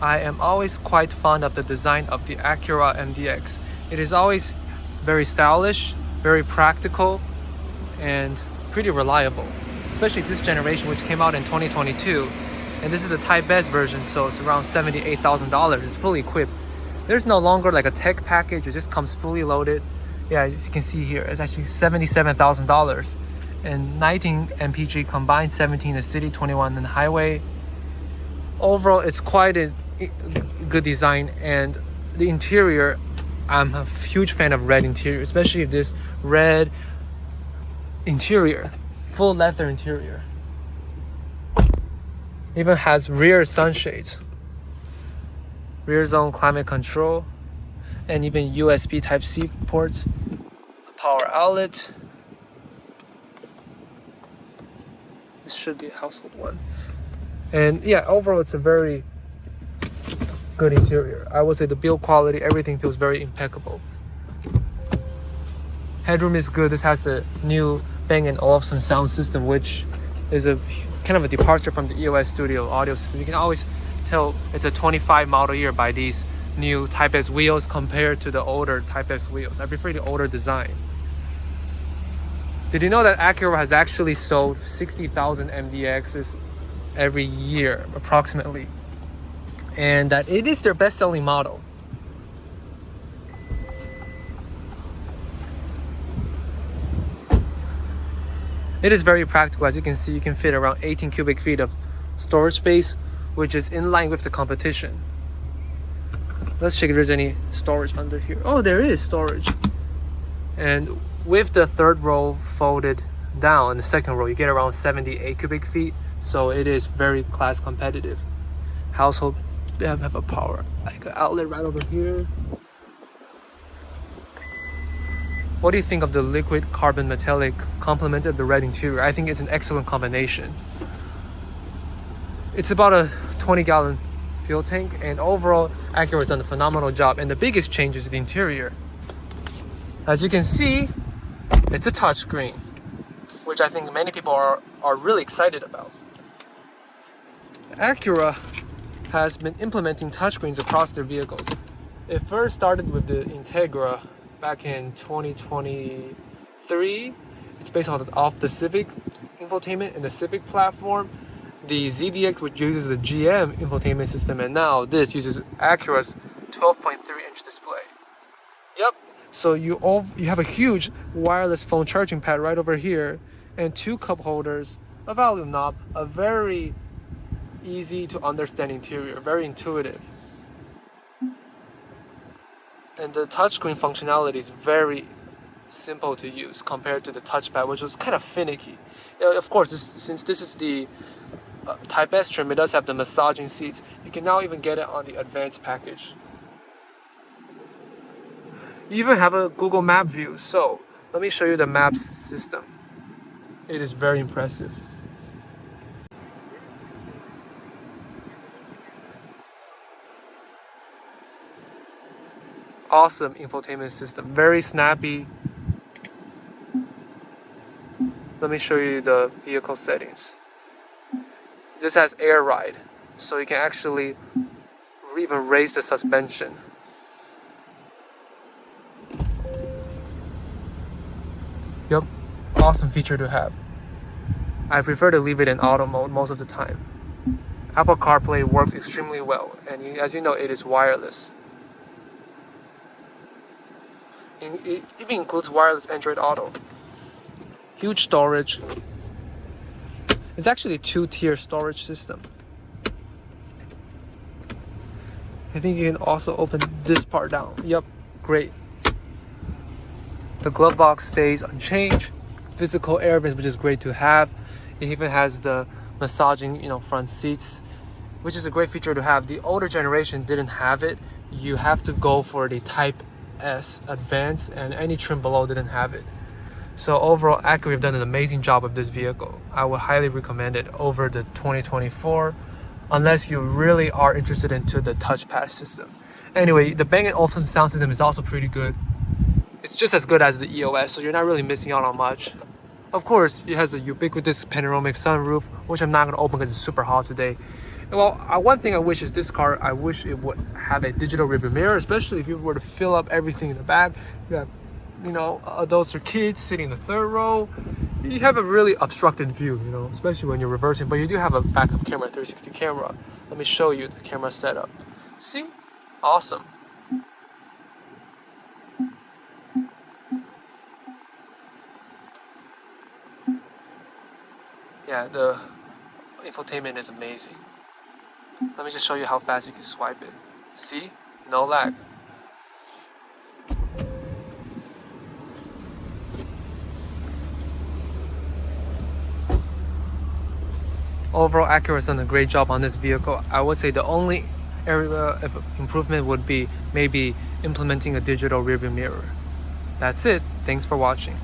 I am always quite fond of the design of the Acura MDX. It is always very stylish, very practical, and pretty reliable. Especially this generation, which came out in 2022. And this is the Type S version, so it's around $78,000. It's fully equipped. There's no longer like a tech package, it just comes fully loaded. Yeah, as you can see here, it's actually $77,000. And 19 mpg combined, 17 in city, 21 in the highway. Overall, it's quite a good design, and the interior, I'm a huge fan of red interior, especially this red interior, full leather interior. Even has rear sunshades, rear zone climate control, and even USB Type-C ports, power outlet. This should be a household one. And yeah, overall it's a very good interior. I would say the build quality, everything feels very impeccable. Headroom is good. This has the new Bang & Olufsen sound system, which is a kind of a departure from the EOS Studio audio system. You can always tell it's a 25 model year by these new Type S wheels compared to the older Type S wheels. I prefer the older design. Did you know that Acura has actually sold 60,000 MDXs every year approximately, and that it is their best-selling model? It is very practical. As you can see, you can fit around 18 cubic feet of storage space, which is in line with the competition. Let's check if there's any storage under here. Oh, there is storage. And with the third row folded down in the second row, you get around 78 cubic feet. So it is very class competitive. Household, they have a power like an outlet right over here. What do you think of the liquid carbon metallic complemented the red interior? I think it's an excellent combination. It's about a 20-gallon fuel tank, and overall Acura has done a phenomenal job. And the biggest change is the interior. As you can see, it's a touchscreen, which I think many people are really excited about. Acura has been implementing touchscreens across their vehicles. It first started with the Integra back in 2023. It's based off the Civic infotainment and the Civic platform. The ZDX, which uses the GM infotainment system, and now this uses Acura's 12.3-inch display. Yep. So you have a huge wireless phone charging pad right over here, and two cup holders, a volume knob, a very easy to understand interior, very intuitive. And the touchscreen functionality is very simple to use compared to the touchpad, which was kind of finicky. Of course, since this is the Type S trim, it does have the massaging seats. You can now even get it on the advanced package. You even have a Google Map view. So let me show you the maps system. It is very impressive. Awesome infotainment system, very snappy. Let me show you the vehicle settings. This has air ride, so you can actually even raise the suspension. Yep, awesome feature to have. I prefer to leave it in auto mode most of the time. Apple CarPlay works extremely well, and as you know, it is wireless. It even includes wireless Android Auto. Huge storage. It's actually a 2-tier storage system. I think you can also open this part down. Yep, great. The glove box stays unchanged. Physical air vents, which is great to have. It even has the massaging, front seats, which is a great feature to have. The older generation didn't have it. You have to go for the Type S Advance, and any trim below didn't have it. So overall, Acura have done an amazing job with this vehicle. I would highly recommend it over the 2024, unless you really are interested into the touchpad system. Anyway, the Bang & Olufsen sound system is also pretty good. It's just as good as the EOS, so you're not really missing out on much. Of course, it has a ubiquitous panoramic sunroof, which I'm not going to open because it's super hot today. Well, one thing I wish is this car, I wish it would have a digital rearview mirror, especially if you were to fill up everything in the back. You have, you know, adults or kids sitting in the third row. You have a really obstructed view, you know, especially when you're reversing, but you do have a backup camera, 360 camera. Let me show you the camera setup. See? Awesome. Yeah, the infotainment is amazing. Let me just show you how fast you can swipe it. See? No lag. Overall, Acura has done a great job on this vehicle. I would say the only area of improvement would be maybe implementing a digital rearview mirror. That's it. Thanks for watching.